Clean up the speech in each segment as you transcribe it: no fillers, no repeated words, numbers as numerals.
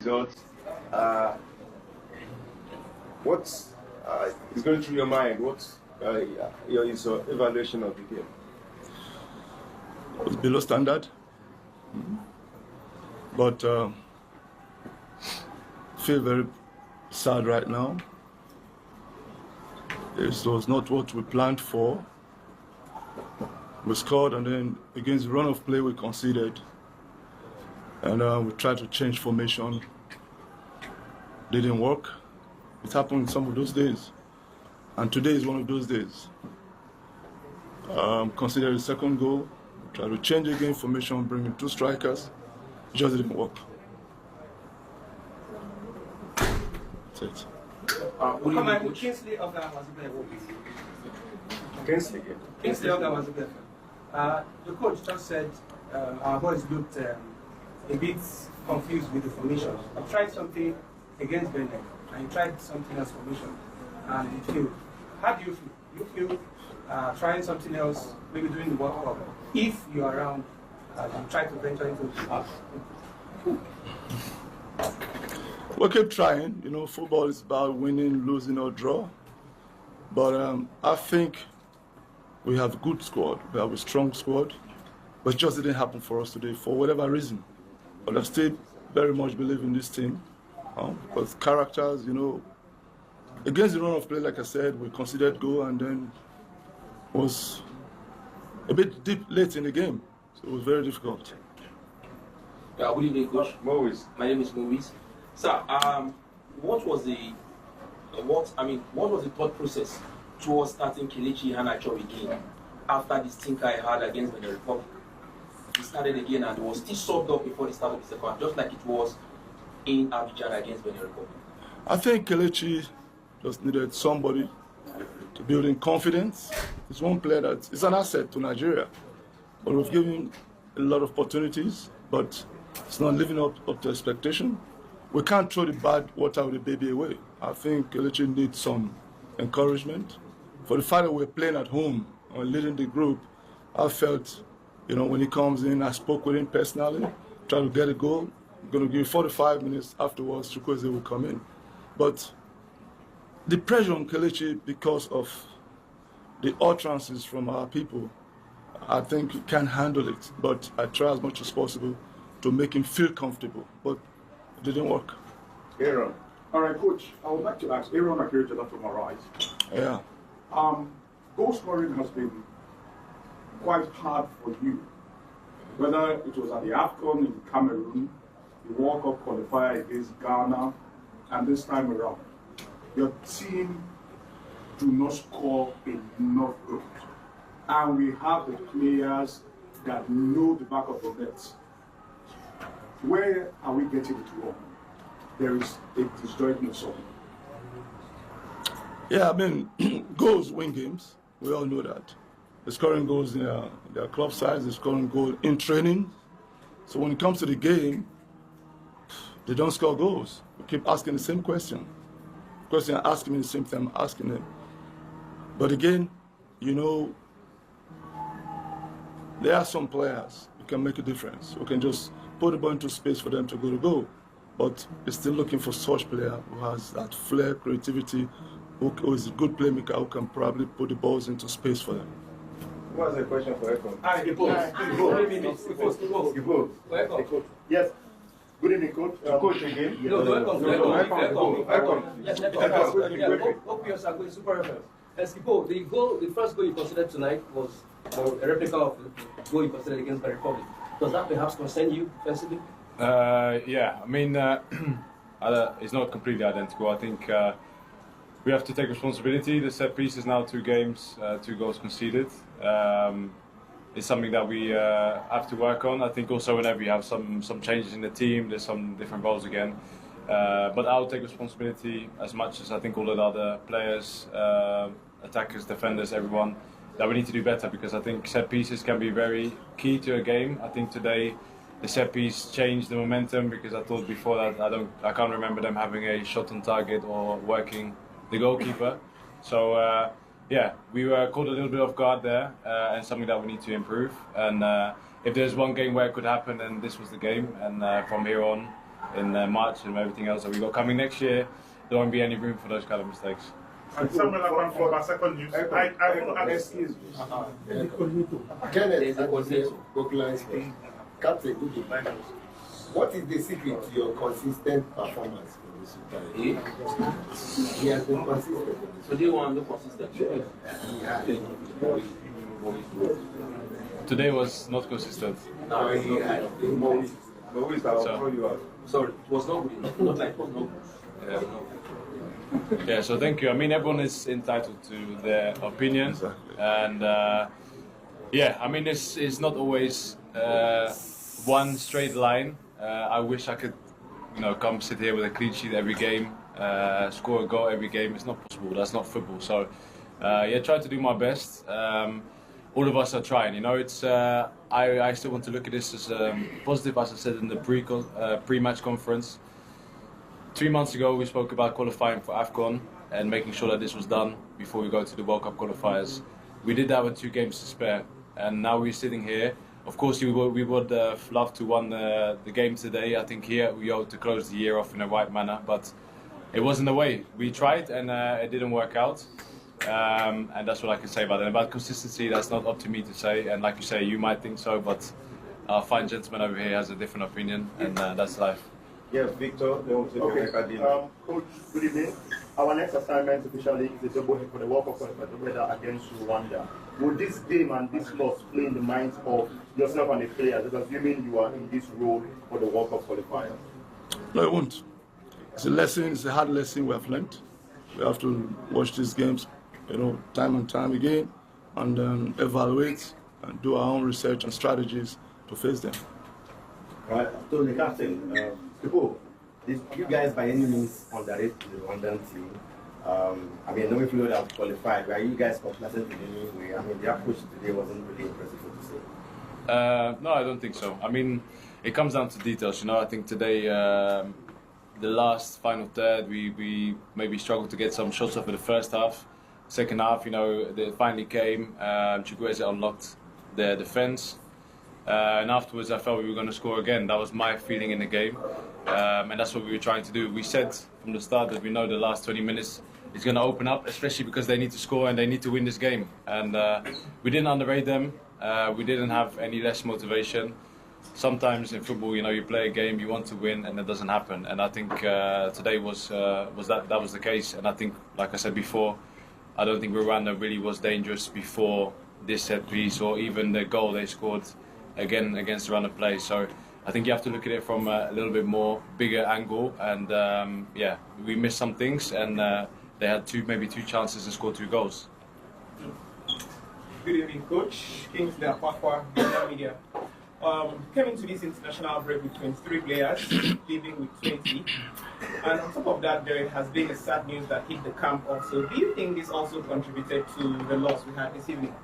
results. What is going through your mind? What is your evaluation of the game? It was below standard, but feel very sad right now. It was not what we planned for. We scored, and then against the run of play we conceded, and we tried to change formation. Didn't work. It happened some of those days, and today is one of those days. Consider the second goal. Try to change again formation, bring in two strikers. It just didn't work. That's it. Kingsley Oga was a Kingsley Oga was a the coach just said our boys looked a bit confused with the formation. I tried something against Benin, and you tried something else formation, and it failed. How do you feel? You feel trying something else, maybe during the World Cup, if you're around, you try to venture into the We'll keep trying. You know, football is about winning, losing, or draw. But I think we have a good squad. We have a strong squad. But it just didn't happen for us today for whatever reason. But I still very much believe in this team. Because characters, you know, against the run of play, like I said, we considered goal and then was a bit deep late in the game. So it was very difficult. Yeah, good evening, Coach. Maurice. My name is Maurice. Sir, what was the thought process towards starting Kelechi Iheanacho again after the stinker I had against the Republic? He started again and was still subbed up before the start of the second, just like it was in Abidjan against Benin Republic. I think Kelechi just needed somebody to build in confidence. He's one player that is an asset to Nigeria, but we've given him a lot of opportunities, but it's not living up to expectation. We can't throw the bad water with the baby away. I think Kelechi needs some encouragement. For the fact that we're playing at home and leading the group, I felt, you know, when he comes in, I spoke with him personally, try to get a goal. I'm going to give 45 minutes afterwards, Chukwueze will come in. But the pressure on Kelechi because of the utterances from our people, I think he can handle it. But I try as much as possible to make him feel comfortable. But it didn't work. Aaron. All right, Coach, I would like to ask Aaron Akirjala from Arise. Yeah. Goal scoring has been quite hard for you. Whether it was at the AFCON in Cameroon, the World Cup qualifier against Ghana, and this time around, your team do not score enough goals. And we have the players that know the back of the net. Where are we getting it wrong? There is a disjointment somewhere. Yeah, I mean, goals win games. We all know that. They're scoring goals in their club sides, they're scoring goals in training. So when it comes to the game, they don't score goals. We keep asking the same question. Question asking me the same time, asking them. But again, you know, there are some players who can make a difference, who can just put the ball into space for them to go to goal. But we're still looking for such player who has that flair, creativity, who is a good playmaker, who can probably put the balls into space for them. Who has a question for Ekon? Welcome. Yes. Good evening, Coach. Coach again? Hope you are going super well. Skipo, the first goal you considered tonight was a replica of the goal you considered against the Republic. Does that perhaps concern you defensively? Yeah, I mean, it's not completely identical. I think we have to take responsibility. The set piece is now 2 games, 2 goals conceded. It's something that we have to work on. I think also whenever you have some changes in the team, there's some different roles again. But I'll take responsibility as much as I think all the other players, attackers, defenders, everyone, that we need to do better, because I think set pieces can be very key to a game. I think today the set piece changed the momentum, because I thought before that I can't remember them having a shot on target or working the goalkeeper. So yeah, we were caught a little bit off guard there, and something that we need to improve. And if there's one game where it could happen, then this was the game. And from here on, in March and everything else that we got coming next year, there won't be any room for those kind of mistakes. And Samuel Akpan from our second news. I want to ask you. Kenneth, Captain, what is the secret to your consistent performance for the Super League? He has been consistent. So they want to be consistent. Today was not consistent. No, He had been consistent. But who is that? I'll throw you out. sorry, it was not good enough. Not like it was not good. Yeah, so thank you. I mean, everyone is entitled to their opinion, and yeah, I mean, it's not always one straight line. I wish I could, come sit here with a clean sheet every game, score a goal every game. It's not possible. That's not football. So yeah, try to do my best. All of us are trying. It's I still want to look at this as positive, as I said in the pre-match conference. 3 months ago, we spoke about qualifying for AFCON and making sure that this was done before we go to the World Cup qualifiers. We did that with 2 games to spare, and now we're sitting here. Of course, we would love to win the game today. I think here we ought to close the year off in the right manner, but it wasn't the way. We tried, and it didn't work out. And that's what I can say about it. About consistency, that's not up to me to say. And like you say, you might think so, but our fine gentleman over here has a different opinion, and that's life. Yes, Victor, they want to take Coach, good evening. Our next assignment officially is a double hit for the World Cup qualifier against Rwanda. Would this game and this loss play in the minds of yourself and the players, assuming you are in this role for the World Cup qualifier? No, it won't. It's a lesson, it's a hard lesson we have learned. We have to watch these games, time and time again, and evaluate and do our own research and strategies to face them. Right, so the captain, you guys by any means underrate the Rwandan team. I mean, knowing Florida have qualified, were you guys complacent in any way? I mean, the approach today wasn't really impressive, so to say. No, I don't think so. I mean, it comes down to details. I think today, the last final third, we maybe struggled to get some shots off in the first half. Second half, they finally came. Chukwueze unlocked their defense. And afterwards, I felt we were going to score again. That was my feeling in the game. And that's what we were trying to do. We said from the start that we know the last 20 minutes is going to open up, especially because they need to score and they need to win this game. And we didn't underrate them. We didn't have any less motivation. Sometimes in football, you play a game, you want to win, and it doesn't happen. And I think today was the case. And I think, like I said before, I don't think Rwanda really was dangerous before this set piece or even the goal they scored again against the Rwanda play. So I think you have to look at it from a little bit more bigger angle. And yeah, we missed some things, and they had maybe two chances and scored 2 goals. Good evening, Coach. Kingsley Apakwa, Media. Came into this international break with 23 players, leaving with 20. And on top of that, there has been a sad news that hit the camp also. Do you think this also contributed to the loss we had this evening?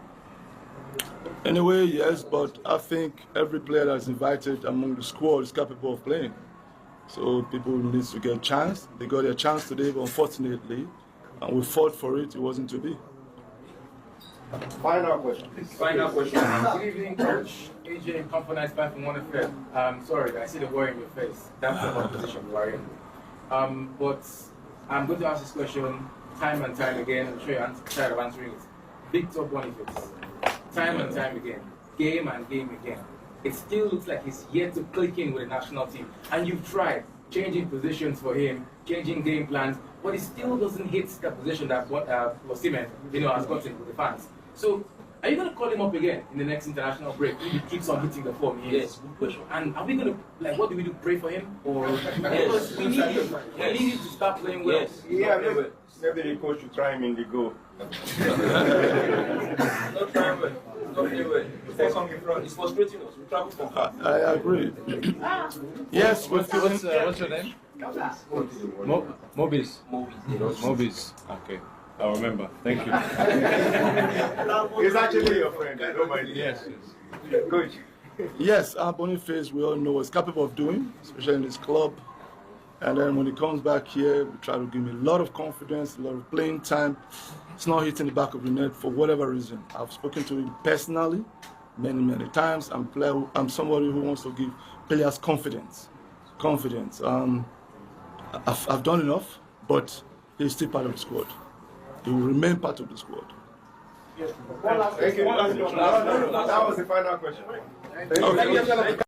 Anyway, yes, but I think every player that's invited among the squad is capable of playing. So people need to get a chance. They got their chance today, but unfortunately, and we fought for it, it wasn't to be. Final question, please. Final question. Good evening, Coach. AJ, Comfort 95 from 1FM. Sorry, I see the worry in your face. That's the opposition worrying. But I'm going to ask this question time and time again. I'm sure you're tired of answering it. Victor Boniface, time and time again, game and game again. It still looks like he's yet to click in with the national team. And you've tried changing positions for him, changing game plans, but he still doesn't hit the position that Osimhen, has gotten with the fans. So, are you going to call him up again in the next international break if he keeps on hitting the form? Yes, good question. And are we going to, what do we do, pray for him? Or because we need him. We need him to start playing well. Yes. Yeah, maybe the coach should try him in the goal. Not trying well. Not playing well. Before something wrong. It's frustrating us. We travel from far. I agree. Yes, What's your name? Mobis. Mobis. Okay. I'll remember. Thank you. He's actually your friend. I don't mind. Yes. Coach. Yes, Boniface, we all know is capable of doing, especially in this club. And then when he comes back here, we try to give him a lot of confidence, a lot of playing time. It's not hitting the back of the net for whatever reason. I've spoken to him personally many times. I'm somebody who wants to give players confidence. confidence. I've done enough, but he's still part of the squad. He will remain part of the squad. Thank you. That was the final question. Okay.